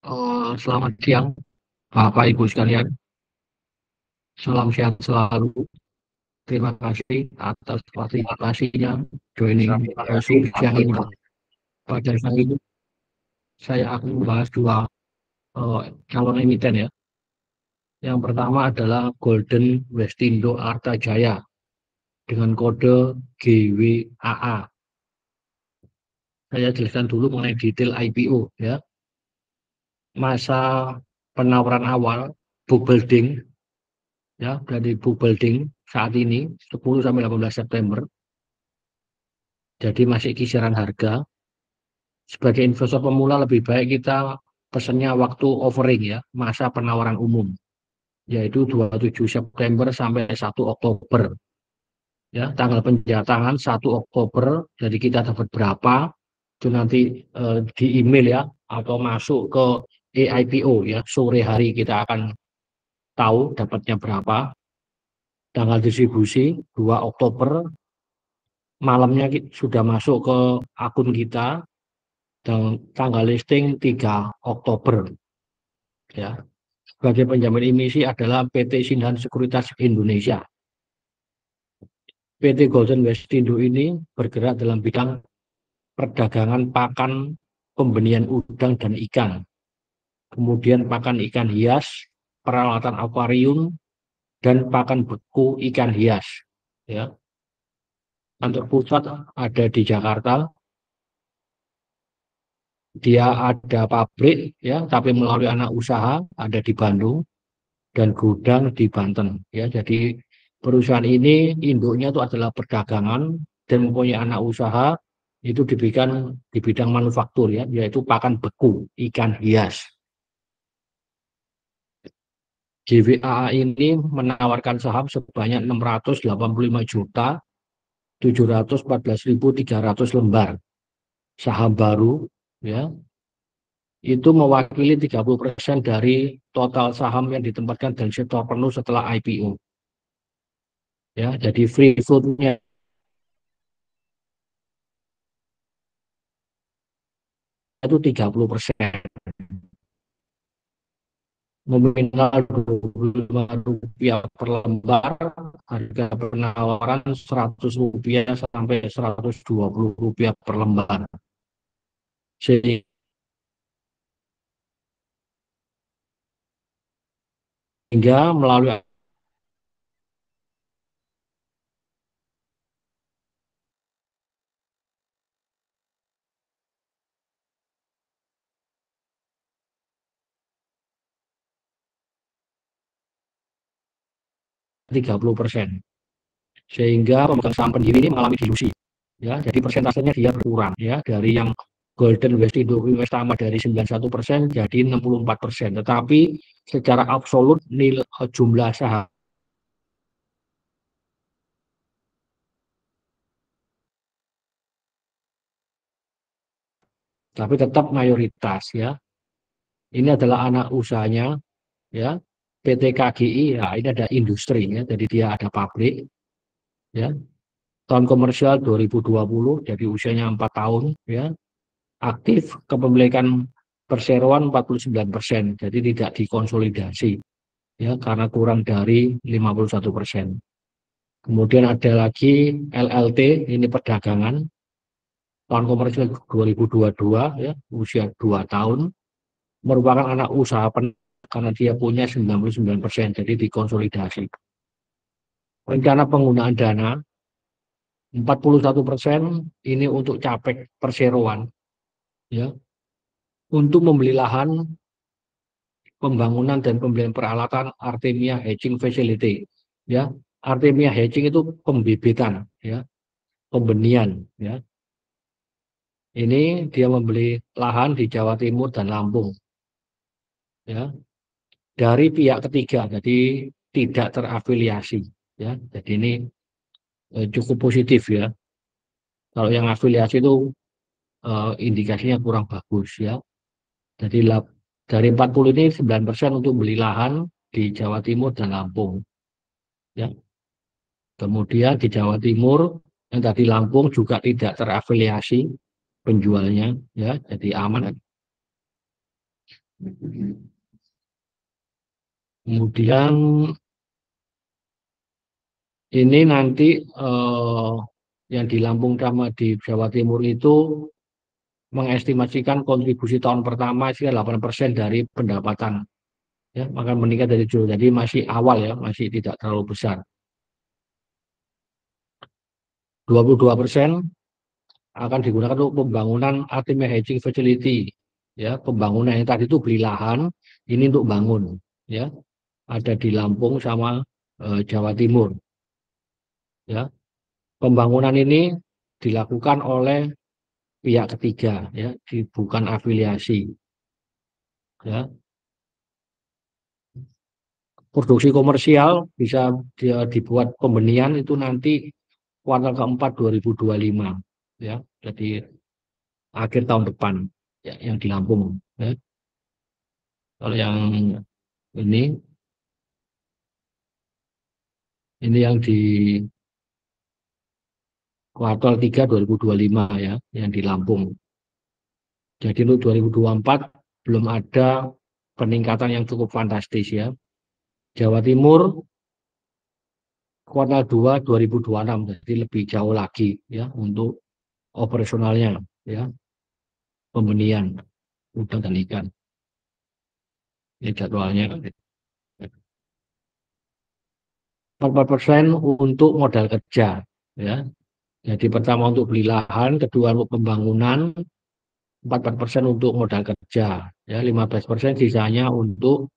Selamat siang, Bapak Ibu sekalian. Salam sehat selalu. Terima kasih atas partisipasinya joining Zoom siang ini. Pada siang ini saya akan membahas dua eh, calon emiten ya. Yang pertama adalah Golden Westindo Arta Jaya dengan kode GWAA. Saya jelaskan dulu mengenai detail IPO ya. Masa penawaran awal book building ya, dari book building saat ini 10 sampai 18 September. Jadi masih kisaran harga. Sebagai investor pemula lebih baik kita pesannya waktu offering ya, masa penawaran umum, yaitu 27 September sampai 1 Oktober. Ya, tanggal penjatangan 1 Oktober, jadi kita dapat berapa, itu nanti di email ya, atau masuk ke EIPO ya, sore hari kita akan tahu dapatnya berapa. Tanggal distribusi 2 Oktober, malamnya sudah masuk ke akun kita, dan tanggal listing 3 Oktober ya. Sebagai penjamin emisi adalah PT Sinhan Sekuritas Indonesia. PT Golden Westindo ini bergerak dalam bidang perdagangan pakan, pembenihan udang dan ikan, kemudian pakan ikan hias, peralatan akuarium, dan pakan beku ikan hias. Ya, kantor pusat ada di Jakarta. Dia ada pabrik ya, tapi melalui anak usaha ada di Bandung dan gudang di Banten. Ya, jadi perusahaan ini induknya itu adalah perdagangan dan mempunyai anak usaha itu di bidang manufaktur ya, yaitu pakan beku ikan hias. JWAA ini menawarkan saham sebanyak 685.714.300 lembar saham baru ya. Itu mewakili 30% dari total saham yang ditempatkan dalam sektor penuh setelah IPO. Ya, jadi free float-nya itu 30%. Nominal Rp25 per lembar, harga penawaran Rp100 sampai Rp120 per lembar. Sehingga melalui 30%. Sehingga pemegang saham pendiri ini mengalami dilusi. Ya, jadi persentasenya dia berkurang ya, dari yang Golden West Indo Investama dari 91% jadi 64%. Tetapi secara absolut nilai jumlah saham tapi tetap mayoritas ya. Ini adalah anak usahanya ya. PT KGI ya, ini ada industri ya, jadi dia ada pabrik ya. Tahun komersial 2020, jadi usianya 4 tahun ya. Aktif kepemilikan perseroan 49%, jadi tidak dikonsolidasi ya, karena kurang dari 51%. Kemudian ada lagi LLT, ini perdagangan, tahun komersial 2022 ya, usia 2 tahun, merupakan anak usaha karena dia punya 99%, jadi dikonsolidasi. Rencana penggunaan dana 41% ini untuk capek perseroan ya, untuk membeli lahan, pembangunan dan pembelian peralatan Artemia Hedging Facility ya. Artemia Hedging itu pembibitan ya, pembenihan ya. Ini dia membeli lahan di Jawa Timur dan Lampung ya, dari pihak ketiga, jadi tidak terafiliasi ya. Jadi ini cukup positif ya. Kalau yang afiliasi itu indikasinya kurang bagus ya. Jadi dari 40 ini 9% untuk beli lahan di Jawa Timur dan Lampung ya. Kemudian di Jawa Timur yang tadi Lampung juga tidak terafiliasi penjualnya ya, jadi aman. Kemudian ini nanti yang di Lampung sama di Jawa Timur itu mengestimasikan kontribusi tahun pertama sih 8% dari pendapatan, ya, maka meningkat dari juli. Jadi masih awal ya, masih tidak terlalu besar. 22% akan digunakan untuk pembangunan ultimate hedging facility, ya, pembangunan yang tadi itu beli lahan, ini untuk bangun, ya, ada di Lampung sama Jawa Timur, ya. Pembangunan ini dilakukan oleh pihak ketiga, ya, bukan afiliasi, ya. Produksi komersial bisa dia dibuat pembenihan itu nanti kuartal keempat 2025, ya, jadi akhir tahun depan, ya, yang di Lampung, ya. Kalau yang ini yang di kuartal 3 2025, ya, yang di Lampung. Jadi untuk 2024 belum ada peningkatan yang cukup fantastis, ya. Jawa Timur kuartal 2 2026, jadi lebih jauh lagi, ya, untuk operasionalnya, ya, pembenihan udang dan ikan. Ini jadwalnya. 4% untuk modal kerja, ya. Jadi pertama untuk beli lahan, kedua untuk pembangunan, 4% untuk modal kerja, ya, 15% sisanya untuk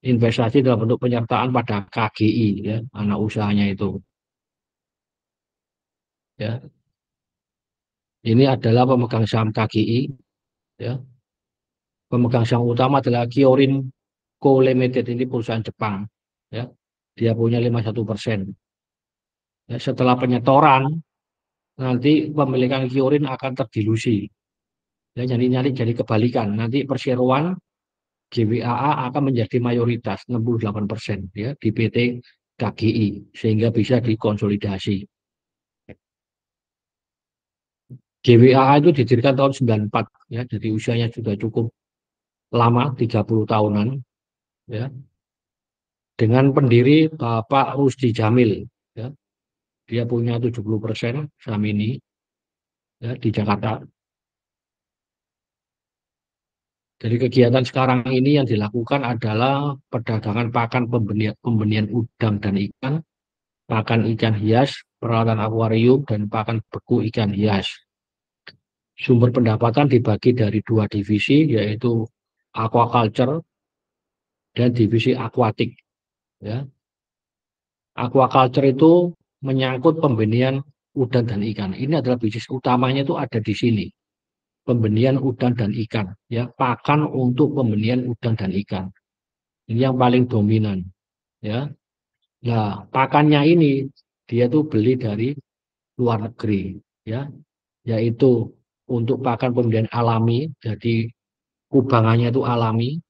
investasi dalam bentuk penyertaan pada KGI, ya, anak usahanya itu, ya. Ini adalah pemegang saham KGI, ya. Pemegang saham utama adalah Kyorin Co Limited, ini perusahaan Jepang, ya. Dia punya 51%. Ya, setelah penyetoran nanti pemilikan Kyorin akan terdilusi. Ya, jadi kebalikan. Nanti perseroan GWAA akan menjadi mayoritas 68%, ya, di PT KGI sehingga bisa dikonsolidasi. GWAA itu didirikan tahun 94, ya, jadi usianya sudah cukup lama, 30 tahunan, ya, dengan pendiri Bapak Rusdi Jamil, ya. Dia punya 70% saham ini, ya, di Jakarta. Jadi kegiatan sekarang ini yang dilakukan adalah perdagangan pakan pembenihan udang dan ikan, pakan ikan hias, peralatan akuarium, dan pakan beku ikan hias. Sumber pendapatan dibagi dari dua divisi, yaitu aquaculture dan divisi akuatik, ya. Aquaculture itu menyangkut pembenihan udang dan ikan. Ini adalah bisnis utamanya itu ada di sini. Pembenihan udang dan ikan, ya, pakan untuk pembenihan udang dan ikan. Ini yang paling dominan, ya. Nah, pakannya ini dia tuh beli dari luar negeri, ya, yaitu untuk pakan pembenihan alami, jadi kubangannya itu alami,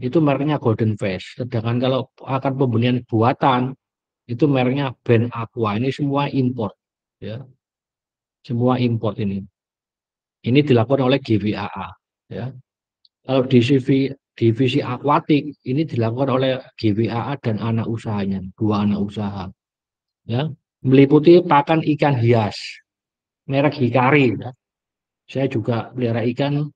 itu mereknya Golden Fish. Sedangkan kalau akan pembenihan buatan, itu mereknya Ben Aqua. Ini semua import, ya, semua import ini. Ini dilakukan oleh GWAA, ya. Kalau di divisi akuatik ini dilakukan oleh GWAA dan anak usahanya, dua anak usaha, ya. Meliputi pakan ikan hias, merek Hikari, ya. Saya juga pelihara ikan,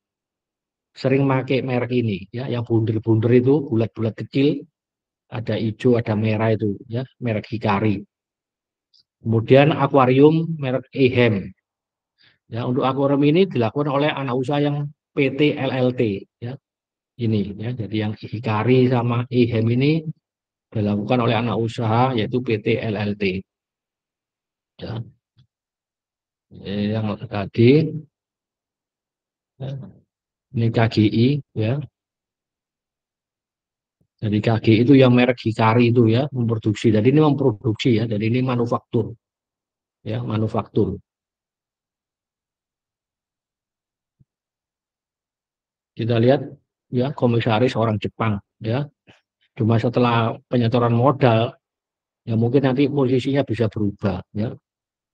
sering pakai merek ini, ya, yang bunder-bunder itu bulat-bulat kecil, ada hijau, ada merah itu, ya, merek Hikari. Kemudian akuarium merek Ehem. Ya, untuk akuarium ini dilakukan oleh anak usaha yang PT LLT, ya. Ini, ya, jadi yang Hikari sama Ehem ini dilakukan oleh anak usaha yaitu PT LLT. Ya. Yang tadi, ya, ini KGI, ya. Jadi KGI itu yang merek Hikari itu, ya, memproduksi. Jadi ini memproduksi, ya. Jadi ini manufaktur, ya, manufaktur. Kita lihat, ya, komisaris orang Jepang, ya. Cuma setelah penyetoran modal, ya, mungkin nanti posisinya bisa berubah, ya,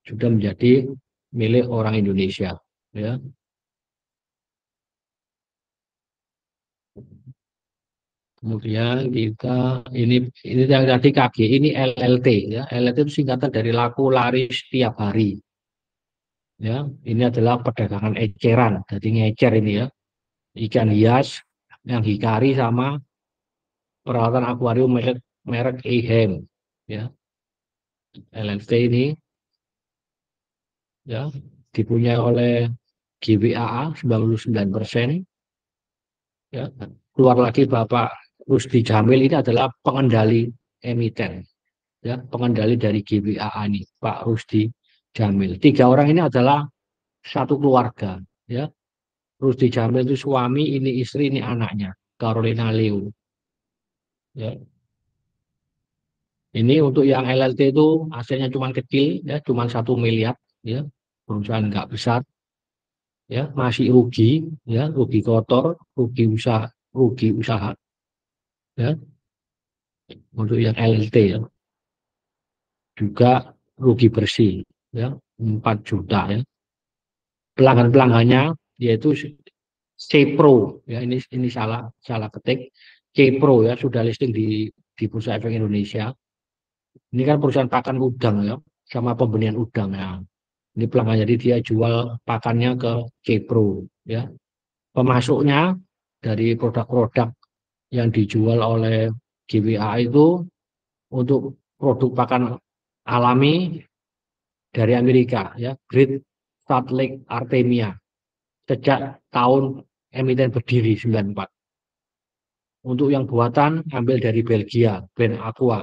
sudah menjadi milik orang Indonesia, ya. Kemudian ini yang tadi KG, ini LLT ya. LLT itu singkatan dari laku laris tiap hari. Ya, ini adalah perdagangan eceran. Jadi ngecer ini ya. Ikan hias yang hikari sama peralatan akuarium merek merek Ehem ya. LLT ini ya dipunyai oleh GWAA 99%. Ya. Keluar lagi Bapak Rusdi Jamil, ini adalah pengendali emiten, ya, pengendali dari GWAA ini, Pak Rusdi Jamil. Tiga orang ini adalah satu keluarga, ya. Rusdi Jamil itu suami, ini istri, ini anaknya, Carolina Leo. Ya. Ini untuk yang LLT itu hasilnya cuma kecil, ya, cuma 1 miliar, ya, perusahaan nggak besar, ya, masih rugi, ya, rugi kotor, rugi usaha, ya, untuk yang LLT ya. Juga rugi bersih ya 4 juta ya. Pelanggan-pelanggannya yaitu Cepro ya, ini salah salah ketik. Cepro ya, sudah listing di Bursa Efek Indonesia. Ini kan perusahaan pakan udang ya, sama pembenihan udang ya. Ini pelanggan, jadi dia jual pakannya ke Cepro ya. Pemasuknya dari produk-produk yang dijual oleh GWA itu untuk produk pakan alami dari Amerika ya, Great Salt Lake Artemia, sejak tahun emiten berdiri 94. Untuk yang buatan ambil dari Belgia, brand Aqua,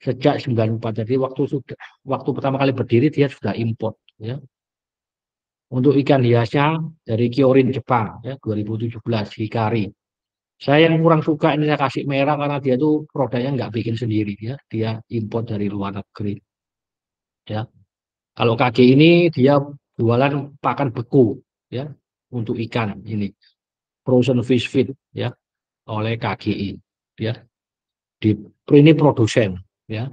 sejak 94. Jadi waktu pertama kali berdiri dia sudah import ya. Untuk ikan hiasnya dari Kyorin Jepang ya, 2017 Hikari. Saya yang kurang suka ini saya kasih merah karena dia tuh produknya nggak bikin sendiri ya, dia import dari luar negeri ya. Kalau KG ini dia jualan pakan beku ya, untuk ikan ini frozen fish feed ya, oleh KGI ya. Ini produsen ya.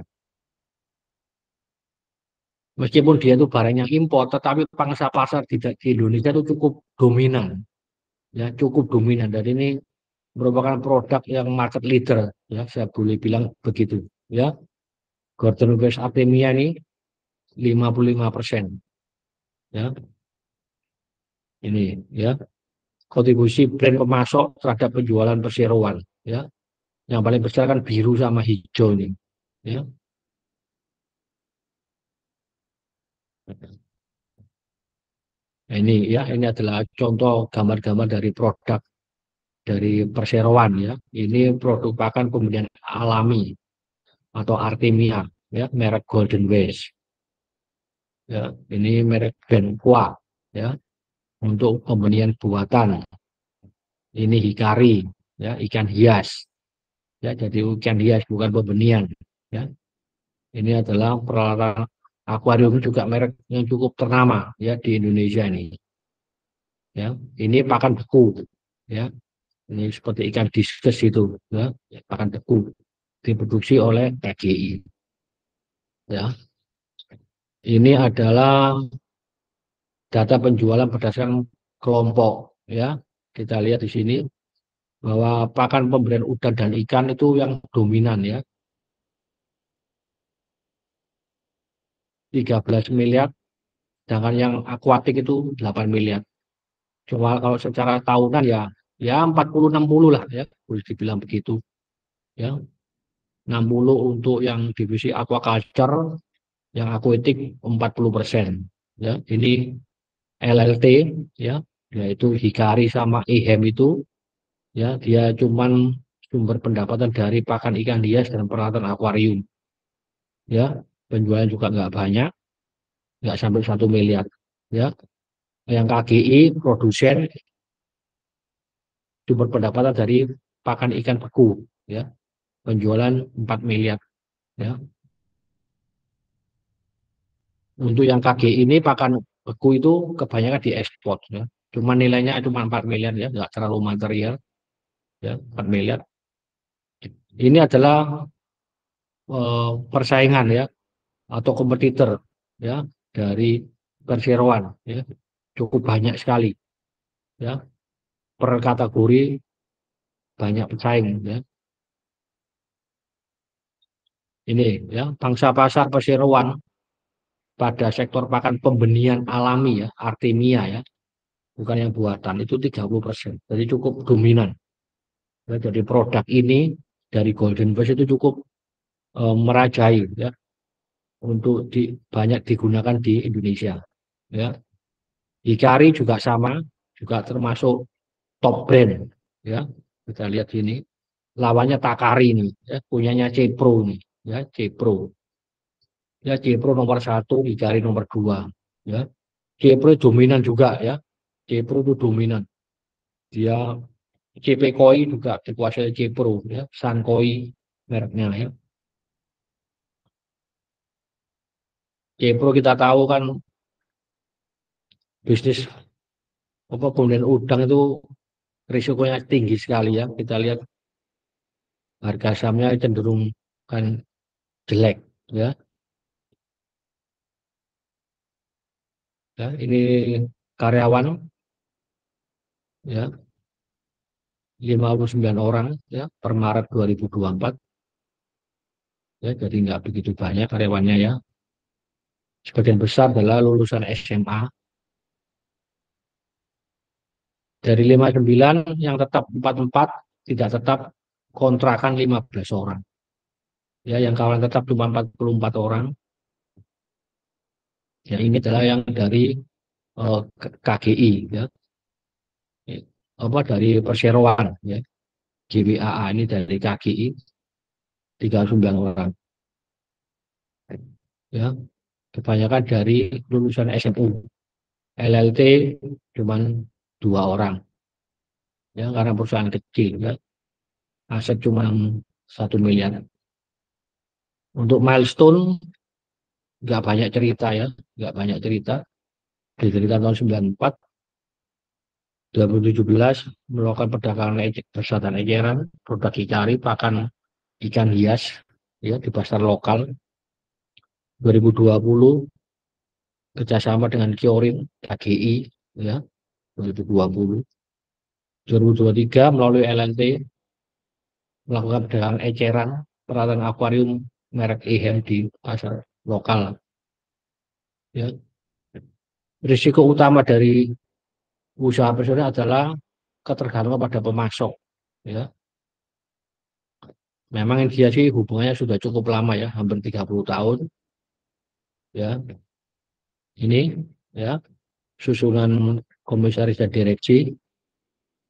Meskipun dia itu barangnya impor, tetapi pangsa pasar di Indonesia itu cukup dominan ya, cukup dominan. Dan ini merupakan produk yang market leader ya, saya boleh bilang begitu ya. Gordon West Artemia ini 55% ya. Ini ya, kontribusi brand pemasok terhadap penjualan perseroan ya. Yang paling besar kan biru sama hijau ini ya. Nah, ini adalah contoh gambar-gambar dari produk dari perseroan ya. Ini produk pakan pembenihan alami atau Artemia ya, merek Golden West ya. Ini merek Benqua ya, untuk pembenihan buatan. Ini Hikari ya, ikan hias ya, jadi ikan hias bukan pembenihan ya. Ini adalah peralatan akuarium, juga merek yang cukup ternama ya di Indonesia ini ya. Ini pakan beku ya. Ini seperti ikan diskus itu ya, pakan beku, diproduksi oleh KGI ya. Ini adalah data penjualan berdasarkan kelompok ya. Kita lihat di sini bahwa pakan pemberian udang dan ikan itu yang dominan ya, 13 miliar, sedangkan yang akuatik itu 8 miliar. Cuma kalau secara tahunan ya 40-60 lah ya, boleh dibilang begitu ya. 60 untuk yang divisi aquaculture, yang akuatik 40% ya. Ini LLT ya, yaitu Hikari sama Ehem itu ya, dia cuman sumber pendapatan dari pakan ikan hias dan peralatan akuarium ya. Penjualan juga nggak banyak, nggak sampai 1 miliar ya. Yang KGI produsen, sumber pendapatan dari pakan ikan beku ya, penjualan 4 miliar ya. Untuk yang KGI ini pakan beku itu kebanyakan diekspor ya, cuma nilainya cuma 4 miliar ya, nggak terlalu material ya, 4 miliar. Ini adalah persaingan ya, atau kompetitor ya, dari perseroan ya, cukup banyak sekali ya, per kategori banyak pesaing ya. Ini ya, pangsa pasar perseroan pada sektor pakan pembenihan alami ya, Artemia ya, bukan yang buatan, itu 30%. Jadi cukup dominan. Ya, jadi produk ini dari Golden Voice itu cukup merajai ya, untuk banyak digunakan di Indonesia. Ya, Hikari juga sama, juga termasuk top brand. Ya, kita lihat ini, lawannya Takari ini, ya, punyanya Cepro nih, ya Cepro. Ya Cepro nomor satu, Hikari nomor dua. Ya, Cepro dominan juga ya, Cepro itu dominan. Dia CP Koi juga dikuasai Cepro, ya, Sankoi mereknya ya. Cepro kita tahu kan bisnis apa kemudian udang itu risikonya tinggi sekali ya. Kita lihat harga sahamnya cenderung kan jelek ya. Ya, ini karyawan ya 59 orang ya per Maret 2024 ya, jadi nggak begitu banyak karyawannya ya. Sebagian besar adalah lulusan SMA. Dari 59 yang tetap 44, tidak tetap kontrakan 15 orang. Ya, yang kawan tetap cuma 44 orang. Ya, ini adalah yang dari KGI ya. Apa dari perseroan ya. GWAA ini dari KGI 39 orang. Ya, kebanyakan dari lulusan SMU. LLT cuma 2 orang. Ya, karena perusahaan kecil ya. Aset cuma 1 miliar. Untuk milestone nggak banyak cerita ya, nggak banyak cerita. Di cerita tahun 94, 2017 melakukan perdagangan bersatan eceran, produk Hikari, pakan ikan hias ya di pasar lokal. 2020 kerjasama dengan Kiorin KGI ya 2020. 2023 melalui LNT melakukan perdagangan eceran peralatan akuarium merek Ehem di pasar lokal ya. Risiko utama dari usaha personil adalah ketergantungan pada pemasok ya. Memang dia sih hubungannya sudah cukup lama ya, hampir 30 tahun ya. Ini ya susunan komisaris dan direksi.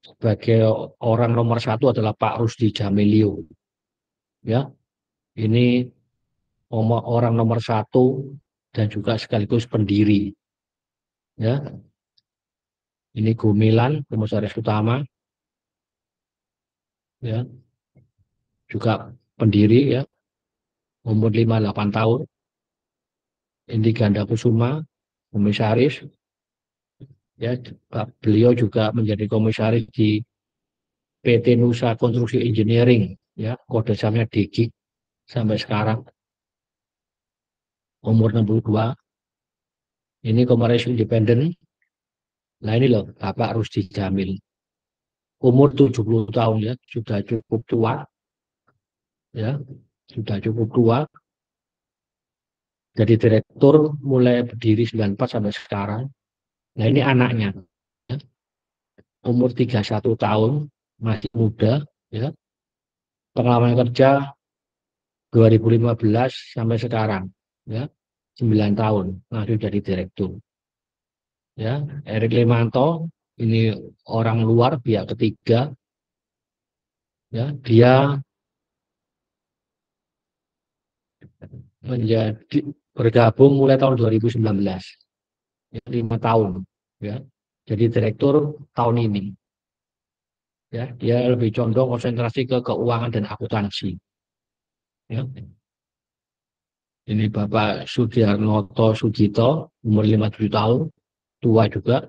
Sebagai orang nomor satu adalah Pak Rusdi Jamilio ya. Ini orang nomor satu dan juga sekaligus pendiri ya. Ini Gumilan komisaris utama ya, juga pendiri ya, umur 58 tahun. Ini Ganda Kusuma komisaris ya. Beliau juga menjadi komisaris di PT Nusa Konstruksi Engineering ya, kode sahamnya DG sampai sekarang, umur 62. Ini komisaris independen. Nah ini loh Bapak Rusdi Jamil, umur 70 tahun ya, sudah cukup tua ya, sudah cukup tua. Jadi direktur mulai berdiri 94 sampai sekarang. Nah ini anaknya ya, umur 31 tahun, masih muda ya. Pengalaman kerja 2015 sampai sekarang ya, 9 tahun langsung jadi direktur ya. Erik Lemanto ini orang luar pihak ketiga ya, dia menjadi bergabung mulai tahun 2019 ya, 5 tahun ya, jadi direktur tahun ini ya. Dia lebih condong konsentrasi ke keuangan dan akuntansi ya. Ini Bapak Sudiarnoto Sugito, umur 57 tahun, tua juga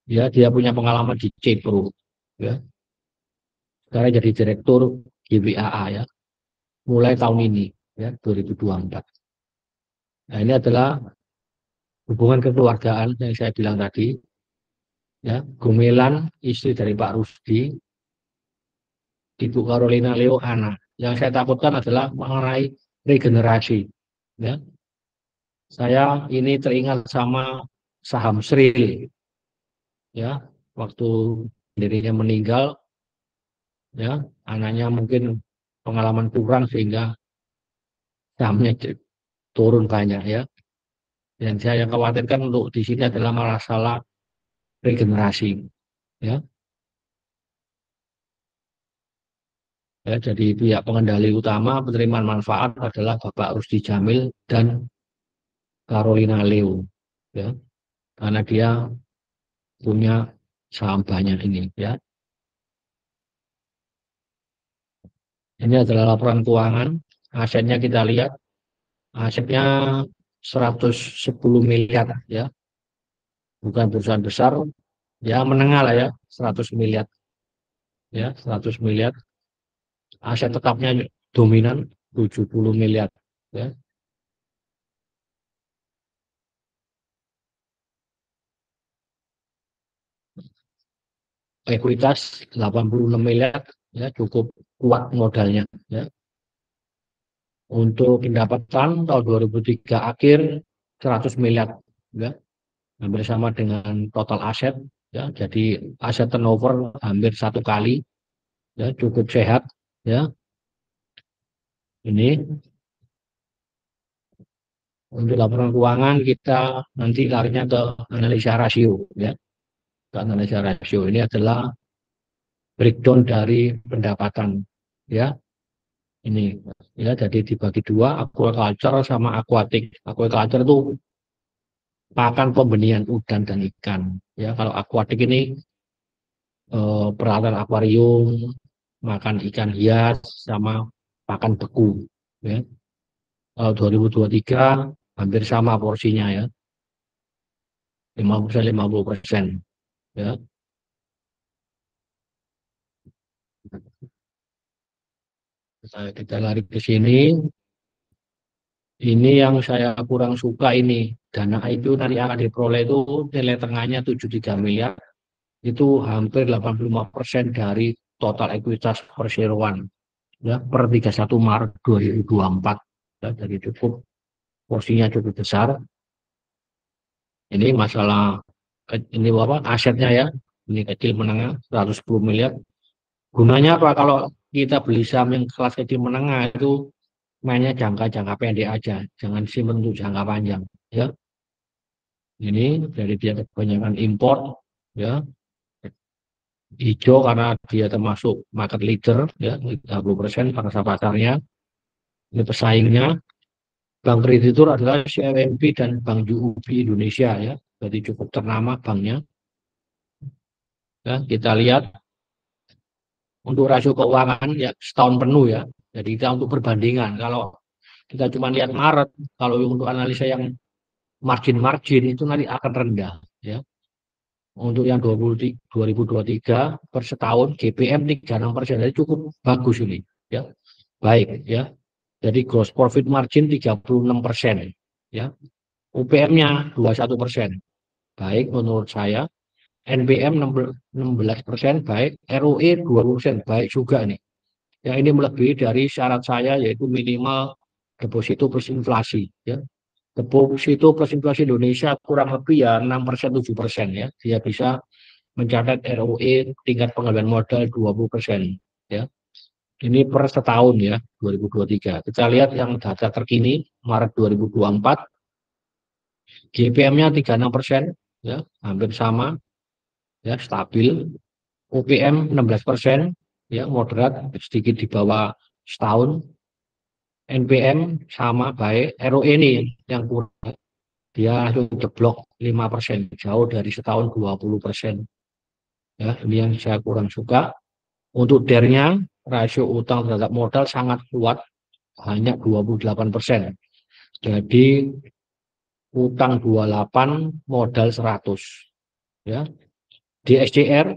ya. Dia punya pengalaman di Cepro ya, sekarang jadi direktur GWAA ya, mulai tahun ini ya 2024. Nah ini adalah hubungan kekeluargaan yang saya bilang tadi ya. Gumilan istri dari Pak Rusdi, Ibu Carolina Leo anak. Yang saya takutkan adalah mengenai regenerasi. Ya, saya ini teringat sama saham Sri, ya, waktu dirinya meninggal, ya, anaknya mungkin pengalaman kurang sehingga sahamnya turun banyak, ya. Dan saya yang khawatirkan untuk di sini adalah masalah regenerasi, ya. Ya, jadi pihak pengendali utama penerimaan manfaat adalah Bapak Rusdi Jamil dan Carolina Leo, ya, karena dia punya saham banyak ini, ya. Ini adalah laporan keuangan, asetnya kita lihat, asetnya 110 miliar, ya, bukan perusahaan besar, ya menengah lah, ya, 100 miliar, ya, 100 miliar. Aset tetapnya dominan 70 miliar, ya. Ekuitas 86 miliar, ya, cukup kuat modalnya, ya. Untuk pendapatan tahun 2003 akhir 100 miliar, ya, hampir sama dengan total aset, ya. Jadi aset turnover hampir 1 kali, ya, cukup sehat, ya. Ini untuk laporan keuangan kita nanti larinya ke analisa rasio, ya. Ke analisa rasio ini adalah breakdown dari pendapatan, ya. Ini, ya, jadi dibagi dua, aquaculture sama aquatic. Aquaculture itu pakan pembenihan udang dan ikan, ya. Kalau aquatic ini peralatan akuarium, makan ikan hias sama pakan beku, ya. Kalau 2023 hampir sama porsinya, ya, 50% ya. Nah, kita lari ke sini. Ini yang saya kurang suka ini. Dana itu nanti akan diperoleh itu nilai tengahnya 73 miliar. Itu hampir 85% dari total ekuitas perseroan, ya, per 31 Maret 2024. Ya, jadi cukup porsinya cukup besar. Ini masalah ini apa asetnya, ya. Ini kecil menengah 110 miliar. Gunanya apa kalau kita beli saham yang kelas kecil menengah itu mainnya jangka pendek aja, jangan simpen untuk jangka panjang, ya. Ini dari dia kebanyakan import, ya, hijau karena dia termasuk market leader, ya, 30% pangsa pasarnya. Ini pesaingnya bank kreditur adalah CIMB dan Bank UOB Indonesia, ya, jadi cukup ternama banknya, ya. Kita lihat untuk rasio keuangan, ya, setahun penuh, ya. Jadi kita untuk perbandingan kalau kita cuma lihat Maret, kalau untuk analisa yang margin itu nanti akan rendah, ya. Untuk yang 2023 per setahun GPM 36%, jadi cukup bagus ini, ya, baik, ya. Jadi gross profit margin 36%, ya. UPM-nya 21%, baik menurut saya. NPM 16%, baik. ROE 20%, baik juga nih. Ya, ini melebihi dari syarat saya yaitu minimal deposito plus inflasi, ya. Deposito plus inflasi Indonesia kurang lebih ya 6%, 7%, ya. Dia bisa mencatat ROE tingkat pengambilan modal 20%, ya. Ini per setahun, ya, 2023. Kita lihat yang data terkini Maret 2024, GPM-nya 36%, ya, hampir sama, ya, stabil. UPM 16%, ya, moderat, sedikit di bawah setahun. NPM sama baik. ROE ini yang kurang, dia langsung jeblok 5%, jauh dari setahun 20%. Ya, ini yang saya kurang suka. Untuk DER-nya, rasio utang terhadap modal sangat kuat, hanya 28%. Jadi utang 28, modal 100. Ya. DSCR,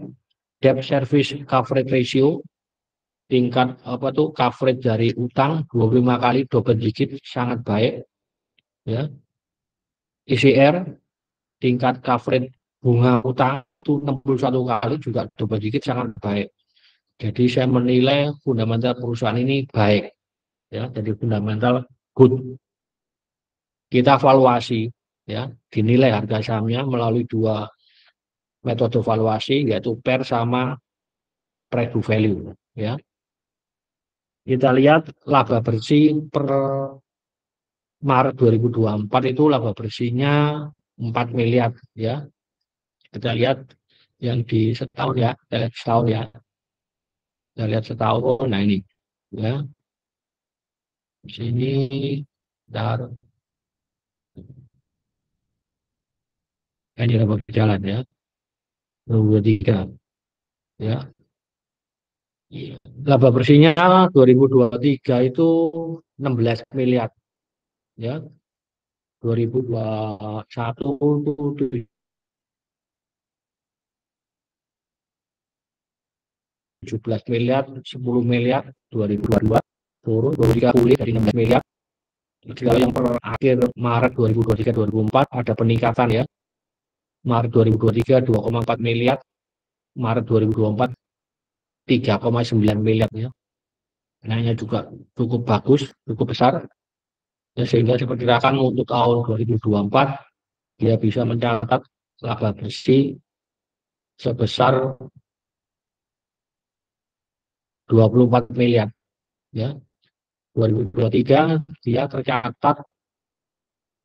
debt service coverage ratio, tingkat apa tuh coverage dari utang 25 kali, double digit, sangat baik, ya. ICR, tingkat coverage bunga utang itu 61 kali, juga double digit, sangat baik. Jadi saya menilai fundamental perusahaan ini baik, ya. Jadi fundamental good. Kita valuasi, ya, dinilai harga sahamnya melalui dua metode valuasi, yaitu PER sama price to value, ya. Kita lihat laba bersih per Maret 2024 itu laba bersihnya 4 miliar, ya. Kita lihat yang di setahun, ya, kita lihat setahun, ya. Kita lihat setahun, nah ini, ya. Di sini, bentar, ini laba berjalan, ya. 2023, ya. Laba bersihnya 2023 itu 16 miliar, ya. 2021 itu 17 miliar, 10 miliar, 2022 turun, 2023 pulih dari 16 miliar. Jadi kalau yang per akhir Maret 2023-2024 ada peningkatan, ya. Maret 2023 2,4 miliar, Maret 2024 3,9 miliar, ya. Naiknya juga cukup bagus, cukup besar, ya, sehingga diperkirakan untuk tahun 2024 dia bisa mencatat laba bersih sebesar 24 miliar, ya. 2023 dia tercatat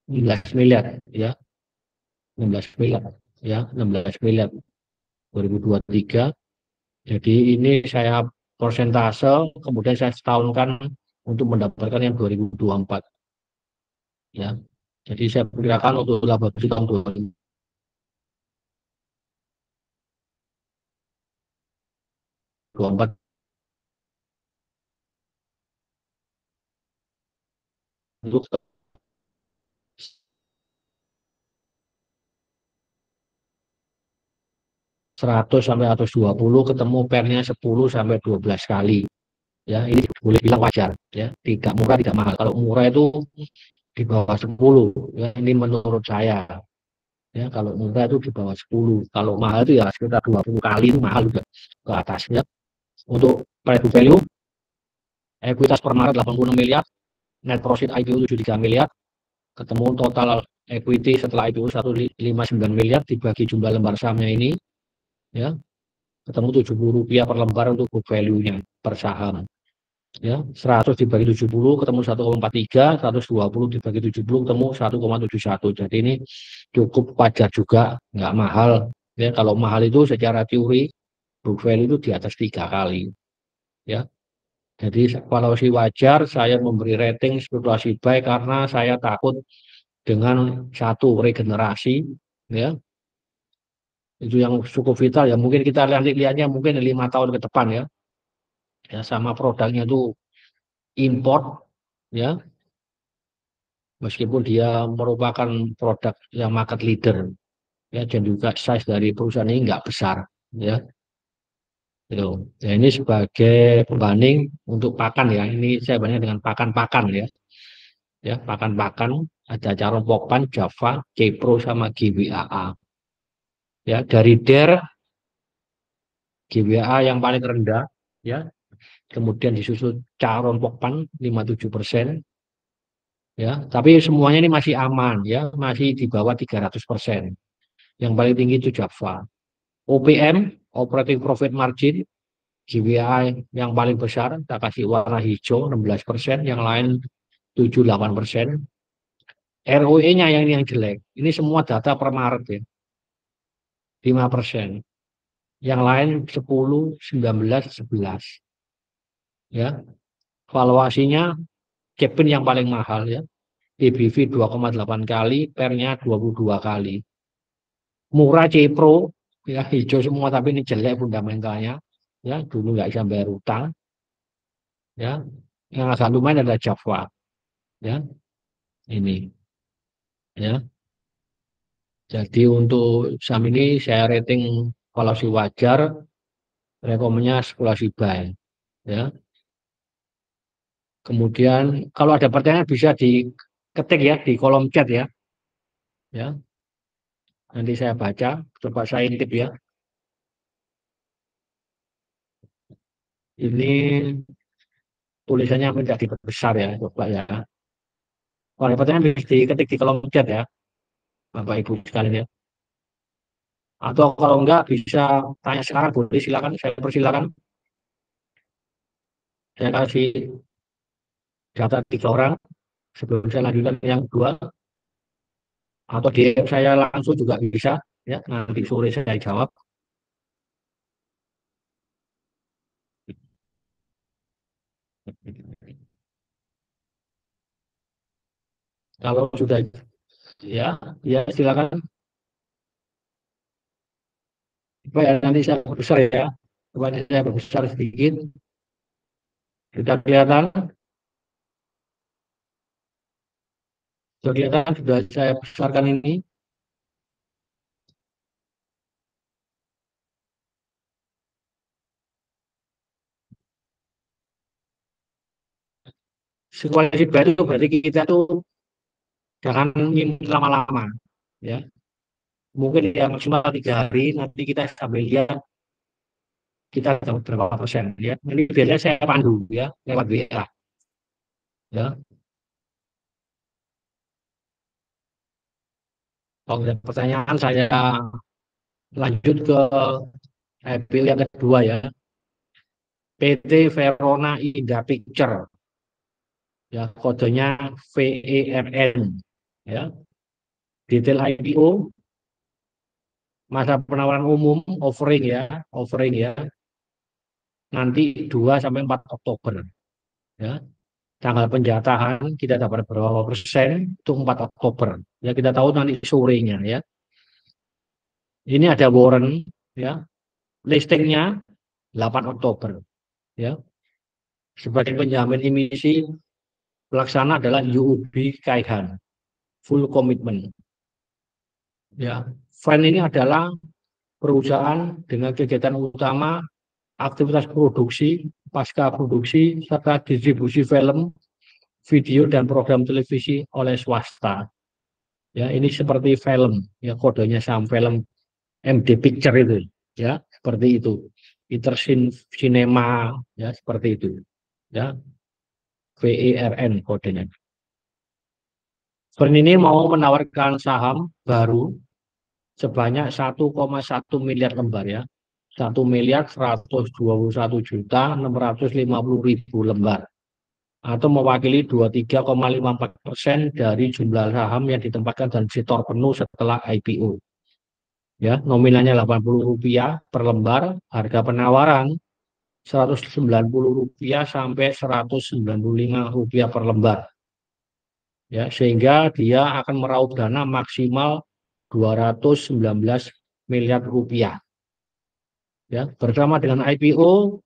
16 miliar, ya. 16 miliar, ya, 16 miliar 2023. Jadi ini saya persentase, kemudian saya setahunkan untuk mendapatkan yang 2024, ya. Jadi saya perkirakan untuk laba bersih tahun 2024 untuk 100 sampai 120, ketemu pernya 10 sampai 12 kali. Ya, ini boleh bilang wajar, ya. Tidak murah, tidak mahal. Kalau murah itu di bawah 10, ya, ini menurut saya. Ya, kalau murah itu di bawah 10. Kalau mahal itu ya sekitar 20 kali, itu mahal juga ke atasnya. Untuk price to value, ekuitas per Maret 86 miliar, net profit IPO 73 miliar, ketemu total equity setelah IPO 159 miliar dibagi jumlah lembar sahamnya ini, ya, ketemu Rp70 per lembar untuk book value-nya per saham. Ya, 100 dibagi 70 ketemu 1,43, 120 dibagi 70 ketemu 1,71. Jadi ini cukup wajar juga, nggak mahal. Ya, kalau mahal itu secara teori book value itu di atas 3 kali. Ya, jadi kalau si wajar, saya memberi rating spekulasi buy karena saya takut dengan satu regenerasi, ya, itu yang cukup vital, ya. Mungkin kita lihatnya mungkin 5 tahun ke depan, ya. Ya, sama produknya itu import, ya, meskipun dia merupakan produk yang market leader, ya, dan juga size dari perusahaan ini nggak besar, ya. Gitu. Ya, ini sebagai pembanding untuk pakan, ya. Ini saya bandingkan dengan pakan-pakan, ya. Ya, pakan-pakan ada Caron Pokpan, Java, Kepro sama GWAA. Ya, dari DER GWAA yang paling rendah, ya. Kemudian disusul Caron Pokpan 57%, ya. Tapi semuanya ini masih aman, ya, masih di bawah 300%. Yang paling tinggi itu Java. OPM, Operating Profit Margin, GWA yang paling besar, kita kasih warna hijau 16%, yang lain 7-8%. ROE-nya yang jelek. Ini semua data per Maret, ya. 5%. Yang lain 10, 19, 11. Ya. Valuasinya Kepin yang paling mahal, ya. EBV 2,8 kali, pernya 22 kali. Murah Cepro, ya, hijau semua tapi ini jelek fundamentalnya, ya, dulu nggak bisa bayar utang, ya. Yang agak lumayan ada Java, ya, ini, ya. Jadi untuk saham ini saya rating valuasi wajar, rekomennya spekulasi buy, ya. Kemudian kalau ada pertanyaan bisa diketik, ya, di kolom chat, ya. Ya, nanti saya baca, coba saya intip, ya. Ini tulisannya menjadi besar, ya, coba, ya. Kalau pertanyaan bisa diketik di kolom chat ya, Bapak Ibu sekalian ya. Atau kalau enggak bisa tanya sekarang boleh, silakan, saya persilakan. Saya kasih data 3 orang sebelum saya lanjutkan yang kedua, atau DM saya langsung juga bisa ya, nanti sore saya jawab. Kalau sudah ya, ya silakan. Coba ya, nanti saya besar ya. Coba saya besar sedikit. Sudah kelihatan, sudah kelihatan, sudah saya besarkan ini. Situasi baru berarti kita tuh jangan ingin lama-lama ya. Mungkin ya maksimal 3 hari, nanti kita sambil lihat kita dapat berapa persen ya. Ini biasanya saya pandu ya lewat WA ya. Kalau ada pertanyaan saya lanjut ke IPO yang kedua ya. PT Verona Indah Picture ya, kodenya VERN ya. Detail IPO, masa penawaran umum, offering ya, nanti 2 sampai 4 Oktober ya. Tanggal penjatahan kita dapat berapa persen itu 4 Oktober ya, kita tahu nanti sorenya ya. Ini ada warrant ya, listingnya 8 Oktober ya. Sebagai penjamin emisi pelaksana adalah UUB Kaihan full commitment ya. Fund ini adalah perusahaan dengan kegiatan utama aktivitas produksi, pasca produksi, serta distribusi film, video, dan program televisi oleh swasta. Ya, ini seperti film, ya kodenya sama film MD Picture itu, ya seperti itu. Intersin Cinema, ya seperti itu, ya VERN kodenya. Firm ini mau menawarkan saham baru sebanyak 1,1 miliar lembar ya. 1.121.650.000 lembar atau mewakili 23,54% dari jumlah saham yang ditempatkan dan setor penuh setelah IPO. Ya, nominalnya Rp80 per lembar, harga penawaran Rp190 sampai Rp195 per lembar. Ya, sehingga dia akan meraup dana maksimal Rp219 miliar. Ya, bersama dengan IPO,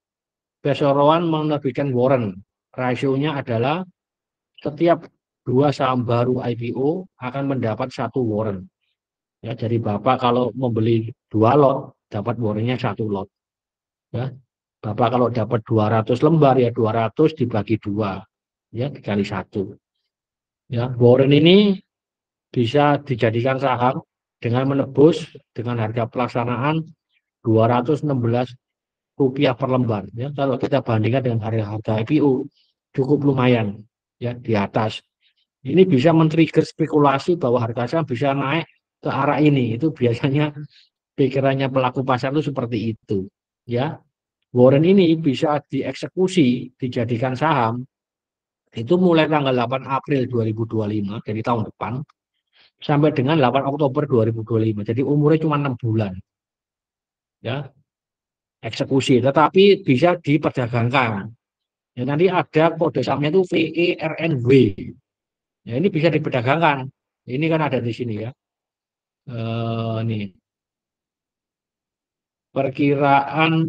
Perseroan menerbitkan warrant. Rasionya adalah setiap 2 saham baru IPO akan mendapat 1 warrant. Ya, jadi Bapak kalau membeli 2 lot, dapat warrantnya 1 lot. Ya, Bapak kalau dapat 200 lembar ya 200 dibagi 2, ya dikali 1. Ya, warrant ini bisa dijadikan saham dengan menebus dengan harga pelaksanaan Rp216 per lembar. Ya, kalau kita bandingkan dengan harga IPO cukup lumayan ya di atas. Ini bisa men-trigger spekulasi bahwa harga saham bisa naik ke arah ini. Itu biasanya pikirannya pelaku pasar itu seperti itu. Ya, warrant ini bisa dieksekusi, dijadikan saham itu mulai tanggal 8 April 2025, jadi tahun depan, sampai dengan 8 Oktober 2025. Jadi umurnya cuma 6 bulan. Ya, eksekusi, tetapi bisa diperdagangkan. Ya, nanti ada kode sahamnya itu VERNW. Ya, ini bisa diperdagangkan. Ini kan ada di sini ya. Nih, perkiraan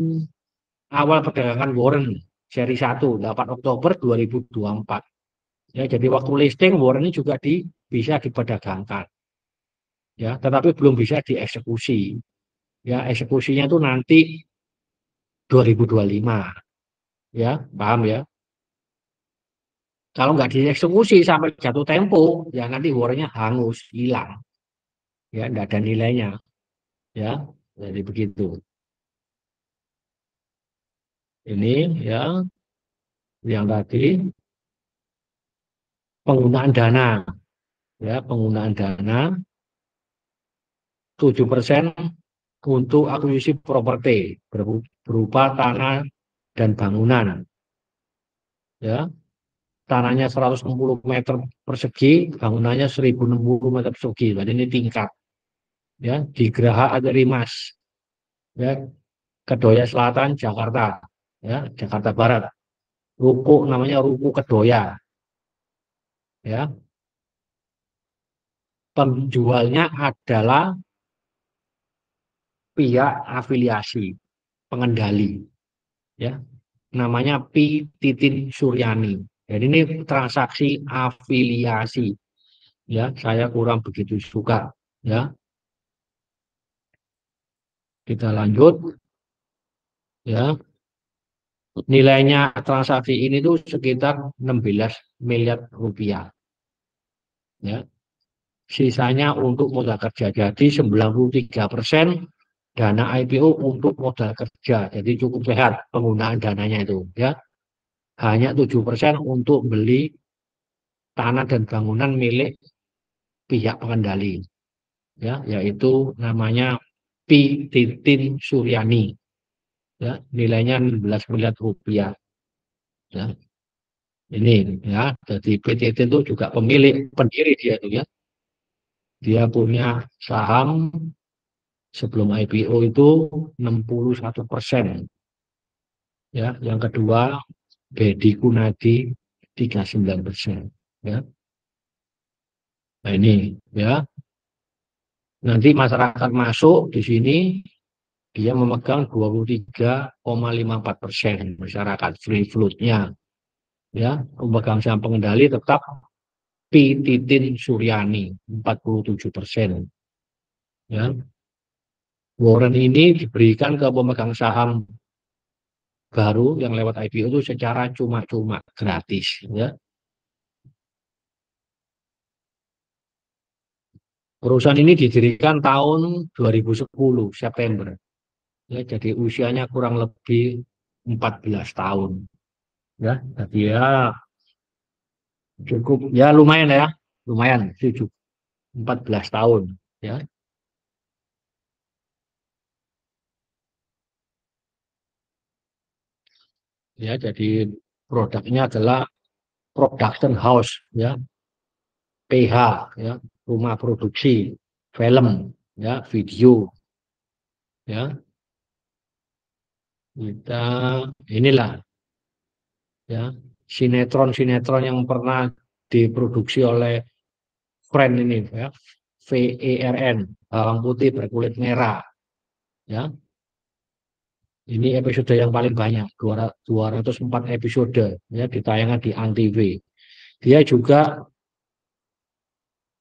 awal perdagangan warrant seri 1 8 Oktober 2024. Ya, jadi waktu listing warrant ini juga bisa diperdagangkan. Ya, tetapi belum bisa dieksekusi. Ya, eksekusinya itu nanti 2025. Ya, paham ya? Kalau nggak dieksekusi sampai jatuh tempo, ya nanti warnanya hangus, hilang. Ya, nggak ada nilainya. Ya, jadi begitu. Ini ya, yang tadi penggunaan dana. ya penggunaan dana, 7% untuk akuisisi properti berupa tanah dan bangunan, ya tanahnya 160 meter persegi, bangunannya 1060 meter persegi. Jadi ini tingkat, ya di Geraha Agri Mas, ya Kedoya Selatan, Jakarta, ya Jakarta Barat. Ruko namanya Ruko Kedoya, ya. Penjualnya adalah pihak afiliasi, pengendali, ya. Namanya Pi Titin Suryani. Jadi ini transaksi afiliasi, ya. Saya kurang begitu suka, ya. Kita lanjut, ya. Nilainya transaksi ini tuh sekitar 16 miliar rupiah, ya. Sisanya untuk modal kerja. Jadi 93% dana IPO untuk modal kerja. Jadi cukup sehat penggunaan dananya itu, ya. Hanya 7% untuk beli tanah dan bangunan milik pihak pengendali, ya, yaitu namanya Pi Titin Suryani, ya, nilainya 16 miliar rupiah, ya. Ini, ya, jadi Pi Titin itu juga pemilik pendiri dia itu, ya. Dia punya saham sebelum IPO itu 61%, ya. Yang kedua Bedi Kunadi 39%, ya. Nah ini, ya. Nanti masyarakat masuk di sini dia memegang 23,54% masyarakat free float-nya, ya. Pemegang saham pengendali tetap P. Titin Suryani 47%, ya. Warren ini diberikan ke pemegang saham baru yang lewat IPO itu secara cuma-cuma gratis, ya. Perusahaan ini didirikan tahun 2010 September, ya. Jadi usianya kurang lebih 14 tahun, ya. Jadi ya cukup, ya lumayan, ya, lumayan 14 tahun, ya. Ya, jadi produknya adalah production house, ya, PH, ya, rumah produksi film, ya, video, ya. Kita inilah, ya, sinetron-sinetron yang pernah diproduksi oleh Friend ini, ya, VERN, bawang putih berkulit merah, ya. Ini episode yang paling banyak, 204 episode, ya, ditayangkan di Antv. Dia juga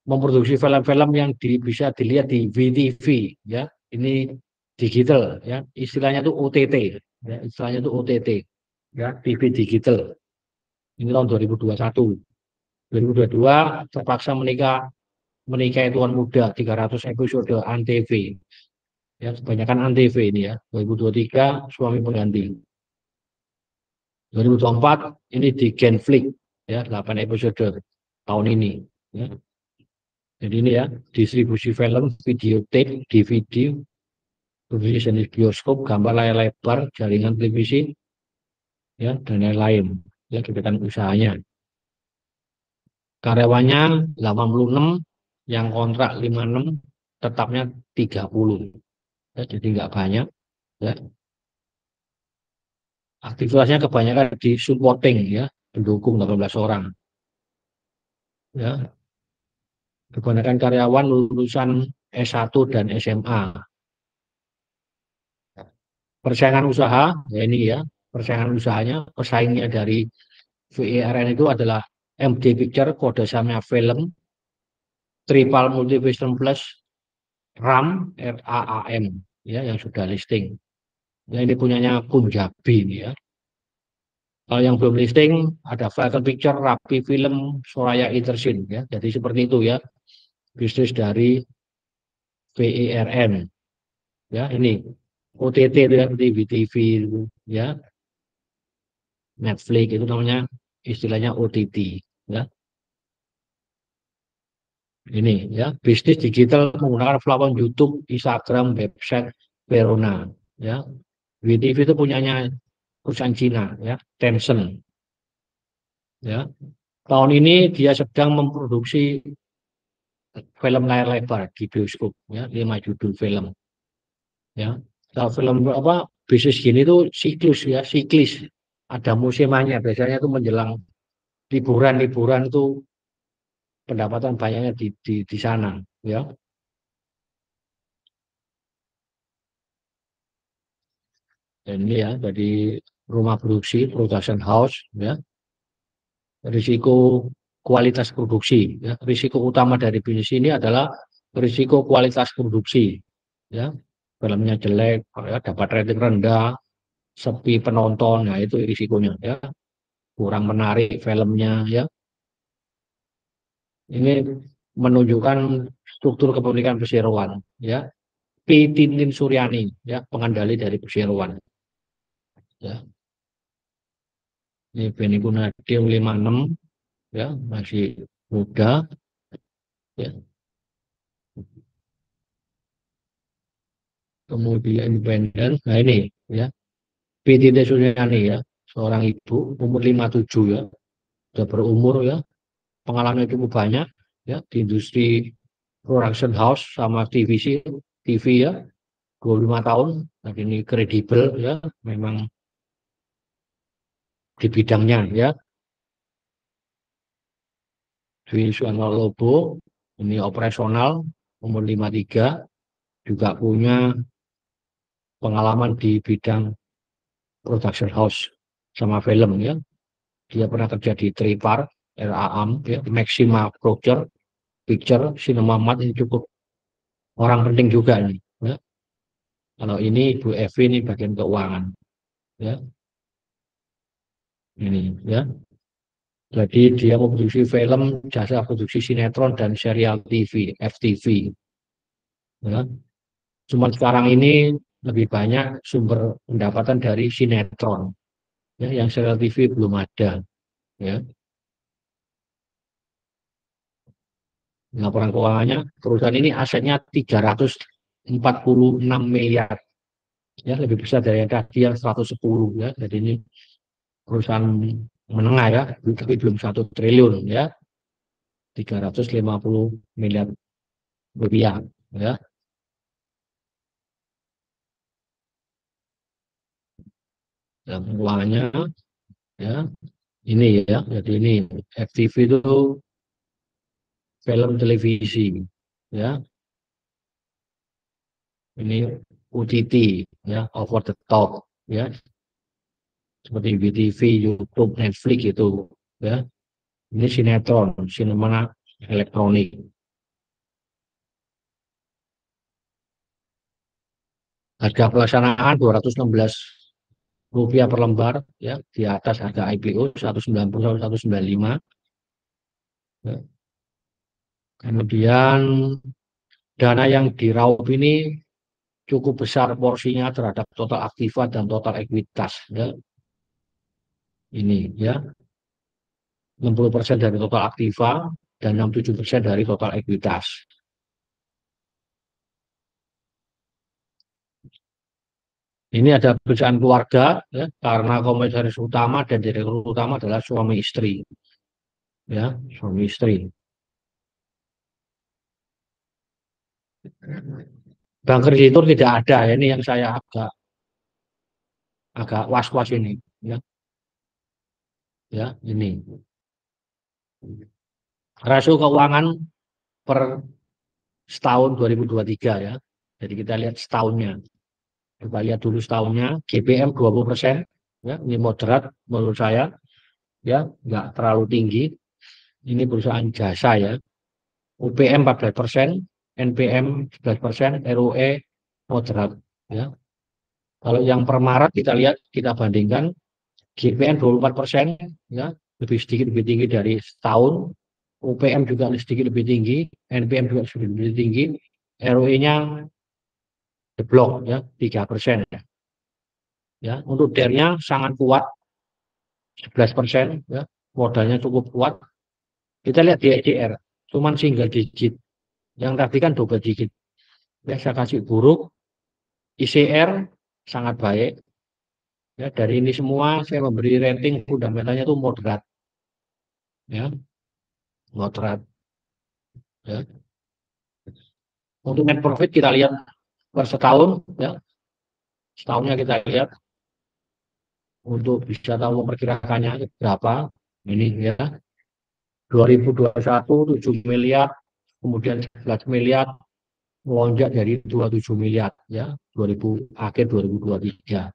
memproduksi film-film yang bisa dilihat di VTV, ya. Ini digital, ya. Istilahnya itu OTT, ya. Istilahnya itu OTT, ya, TV digital. Ini tahun 2021. 2022 terpaksa menikahi tuan muda 300 episode Antv, ya. Kebanyakan Antv ini, ya. 2023 suami pengganti. 2024 ini di Genflix, ya, 8 episode tahun ini, ya. Jadi ini, ya, distribusi film, videotape, DVD, produksi jenis bioskop, gambar layar lebar, jaringan televisi, ya, dan lain-lain, ya, kegiatan usahanya. Karyawannya 86, yang kontrak 56, tetapnya 30, ya, jadi nggak banyak, ya. Aktivitasnya kebanyakan di supporting, ya, pendukung 18 orang, ya. Kebanyakan karyawan lulusan S1 dan SMA. Persaingan usaha, ya ini, ya, persaingan usahanya, pesaingnya dari VERN itu adalah MD Picture, kode sahamnya film, Triple Multivision Plus, RAM, RAM, ya, yang sudah listing. Ya, ini punyanya Punjabi ini, ya. Kalau yang belum listing ada Falcon Picture, Rapi Film, Soraya Entertainment, ya. Jadi seperti itu, ya, bisnis dari VERN, ya. Ini OTT itu, ya, TV, ya, Netflix itu namanya istilahnya OTT, ya. Ini ya, bisnis digital menggunakan platform YouTube, Instagram, website Verona. Ya, WeTV itu punyanya perusahaan Cina, ya, Tencent. Ya, tahun ini dia sedang memproduksi film layar lebar di bioskop, ya, 5 judul film. Ya, kalau film apa bisnis gini tuh siklus ya, siklis. Ada musimannya, biasanya itu menjelang liburan-liburan itu pendapatan banyaknya di sana, ya. Dan ini ya, jadi rumah produksi, production house, ya, risiko kualitas produksi, ya. Risiko utama dari bisnis ini adalah risiko kualitas produksi, ya. Filmnya jelek, ya, dapat rating rendah, sepi penonton, nah itu risikonya, ya. Kurang menarik filmnya, ya. Ini menunjukkan struktur kepemilikan perseroan, ya. P. Tintin Suryani, ya, pengendali dari perseroan, ya. Ini Benny Gunadium 56, ya, masih muda, ya. Kemudian independen, nah ini, ya, P. Tintin Suryani, ya, seorang ibu umur 57, ya, sudah berumur, ya, pengalaman cukup banyak, ya, di industri production house sama TV, ya, 25 tahun. Nah, ini kredibel, ya, memang di bidangnya, ya. Dwi Suwarno Lobo ini operasional, umur 53, juga punya pengalaman di bidang production house sama film, ya. Dia pernah kerja di Tripar, RAAM, ya, Maxima Picture, Cinema Mart, ini cukup orang penting juga ini, ya. Kalau ini Ibu Evi ini bagian keuangan, ya. Ini, ya. Jadi dia memproduksi film, jasa produksi sinetron dan serial TV, FTV. Ya. Cuma sekarang ini lebih banyak sumber pendapatan dari sinetron, ya, yang serial TV belum ada. Ya. Laporan keuangannya, perusahaan ini asetnya 346 miliar, ya, lebih besar dari yang tadi yang 110, ya. Jadi ini perusahaan menengah, ya, tapi belum 1 triliun, ya, 350 miliar rupiah, ya. Dan keuangannya, ya, ini, ya, jadi ini FTV itu film televisi, ya, ini OTT, ya, over the top, ya, seperti BTV, YouTube, Netflix itu, ya. Ini sinetron, sinema elektronik. Harga pelaksanaan 216 rupiah per lembar, ya, di atas harga IPO 190 195. Ya. Kemudian dana yang diraup ini cukup besar porsinya terhadap total aktiva dan total ekuitas, ya. Ini, ya, 60% dari total aktiva dan 67% dari total ekuitas. Ini ada perusahaan keluarga, ya, karena komisaris utama dan direktur utama adalah suami istri, ya, suami istri. Bank kreditur tidak ada, ya, ini yang saya agak agak was-was ini, ya, ya, ini rasio keuangan per setahun 2023, ya. Jadi kita lihat setahunnya. Kita lihat dulu setahunnya, GPM 20%, ya, ini moderat menurut saya, ya, nggak terlalu tinggi. Ini perusahaan jasa, ya. UPM 14%, NPM 11%, ROE moderat, ya. Kalau yang per Maret kita lihat, kita bandingkan GPM 24%, ya, lebih tinggi dari setahun. UPM juga sedikit lebih tinggi, NPM juga sedikit lebih tinggi, ROE-nya jeblok, ya, 3%, ya. Ya, untuk DER-nya sangat kuat, 11%, ya, modalnya cukup kuat. Kita lihat di ECR. cuman single digit. Yang tadi kan double digit. Ya, saya kasih buruk, ICR sangat baik. Ya, dari ini semua saya memberi rating fundamentalnya itu moderat. Ya, moderat. Ya. Untuk net profit kita lihat per setahun, ya, setahunnya kita lihat untuk bisa tahu memperkirakannya berapa. Ini ya, 2021 7 miliar, kemudian 11 miliar, melonjak dari 27 miliar ya, 2000 akhir 2023.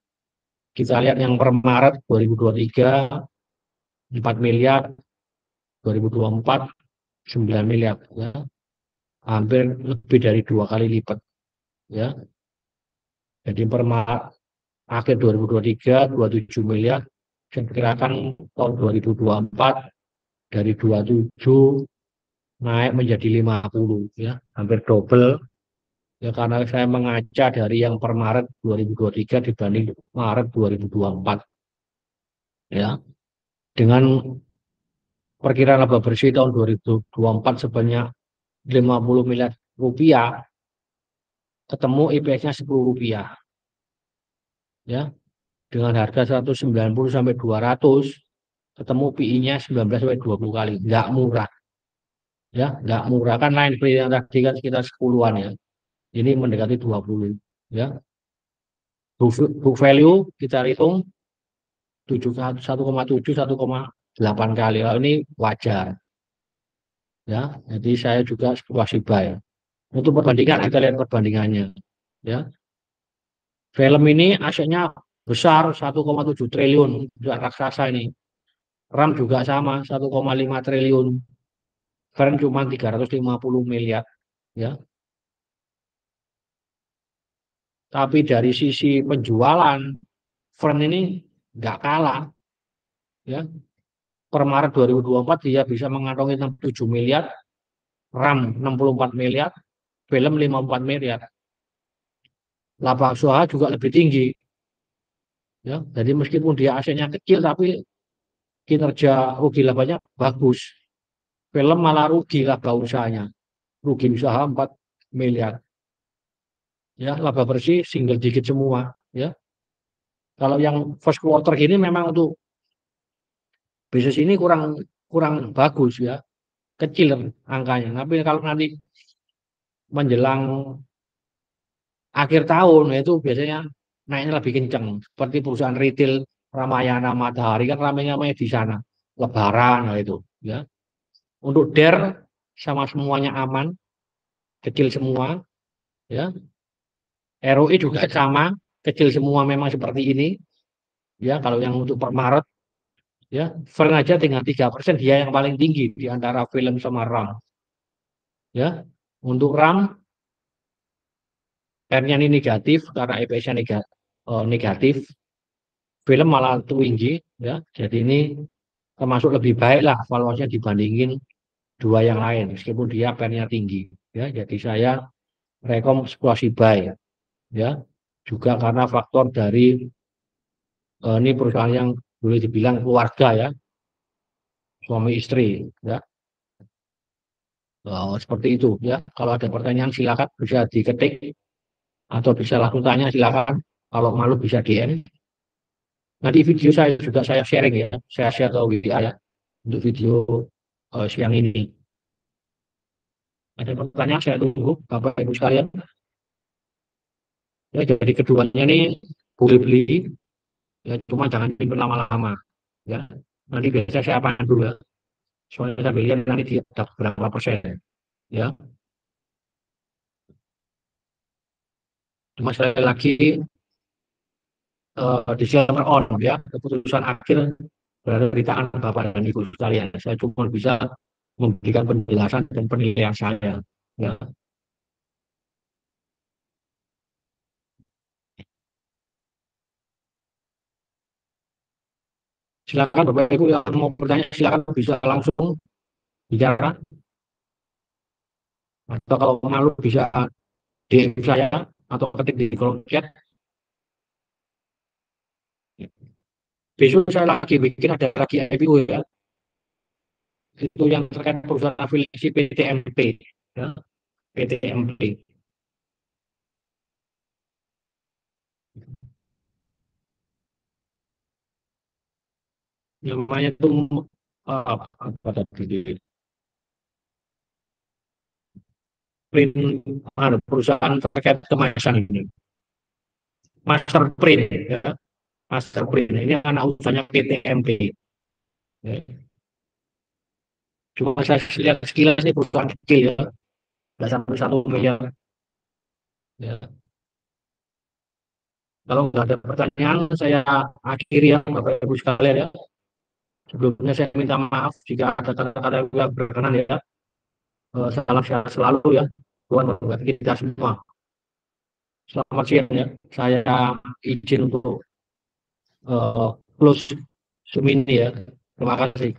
Kita lihat yang per Maret 2023 4 miliar, 2024 9 miliar ya, hampir lebih dari 2 kali lipat ya. Jadi per Maret akhir 2023 27 miliar, saya perkirakan tahun 2024 dari 27 naik menjadi 50 ya, hampir double ya, karena saya mengaca dari yang per Maret 2023 dibanding Maret 2024 ya, dengan perkiraan laba bersih tahun 2024 sebanyak 50 miliar rupiah, ketemu IPS-nya 10 rupiah ya, dengan harga 190 sampai 200 ketemu PI-nya 19 sampai 20 kali, nggak murah ya, nggak murah. Kan lain beli yang tadi kan sekitar 10-an ya, ini mendekati 20 ya. Book value kita hitung 1,7 1,8 kali. Nah, ini wajar ya. Jadi saya juga masih buy. Untuk perbandingan kita lihat perbandingannya ya. Film ini asetnya besar 1,7 triliun, juga raksasa ini. RAM juga sama 1,5 triliun. Keren cuma 350 miliar ya. Tapi dari sisi penjualan, Fern ini nggak kalah ya. Per Maret 2024 dia bisa mengantongi 67 miliar, RAM 64 miliar, film 54 miliar. Laba usaha juga lebih tinggi ya. Jadi meskipun dia asetnya kecil tapi kinerja rugi labanya bagus. Film malah rugi laba usahanya. Rugi usaha 4 miliar. Ya, laba bersih single digit semua ya. Kalau yang first quarter gini memang untuk bisnis ini kurang kurang bagus ya. Kecil angkanya. Tapi kalau nanti menjelang akhir tahun itu biasanya naiknya lebih kencang. Seperti perusahaan retail Ramayana, Matahari kan ramai-ramai di sana. Lebaran nah itu ya. Untuk DER sama semuanya aman, kecil semua ya. ROI juga sama, kecil semua memang seperti ini ya. Kalau yang untuk per Maret ya, Fern aja tinggal 3%, dia yang paling tinggi di antara film sama RAM ya. Untuk RAM R-nya ini negatif karena EPS-nya negatif, film malah tinggi ya. Jadi ini termasuk lebih baik lah valuasinya dibandingin dua yang lain meskipun dia PR-nya tinggi ya. Jadi saya rekom eksplosif buy ya, juga karena faktor dari ini perusahaan yang boleh dibilang keluarga ya, suami istri ya. Seperti itu ya. Kalau ada pertanyaan silakan bisa diketik atau bisa langsung tanya, silakan. Kalau malu bisa DM. Nanti video saya juga saya sharing ya, saya share ke WA ya untuk video siang ini. Ada pertanyaan saya tunggu Bapak Ibu sekalian. Ya, jadi keduanya ini boleh beli ya, cuma jangan simpen lama-lama ya. Nanti biasa saya pandu ya. Soalnya saya lihat nanti dia dapat berapa persen ya. Cuma sekali lagi Desember on ya, keputusan akhir berada di tangan Bapak dan Ibu sekalian. Saya cuma bisa memberikan penjelasan dan penilaian saya ya. Silakan Bapak Ibu yang mau bertanya silakan bisa langsung bicara, atau kalau malu bisa DM saya atau ketik di kolom chat. Besok saya lagi bikin ada lagi IPO ya. itu yang terkait perusahaan afiliasi PTMP, ya, PTMP. Namanya itu apa tadi? Print, perusahaan terkait kemasan ini, Master Print, ya, Master Print ini anak usahanya PTMP. Ya. Cuma saya lihat sekilas ini perusahaan kecil ya, nggak sampai 1 miliar. Ya. Kalau nggak ada pertanyaan, saya akhiri ya, Bapak Ibu sekalian ya. Sebelumnya saya minta maaf jika ada kata-kata yang berkenan ya. Salam sehat selalu ya. Tuhan memberkati kita semua. Selamat siang ya. Saya izin untuk close Zoom ini ya. Terima kasih.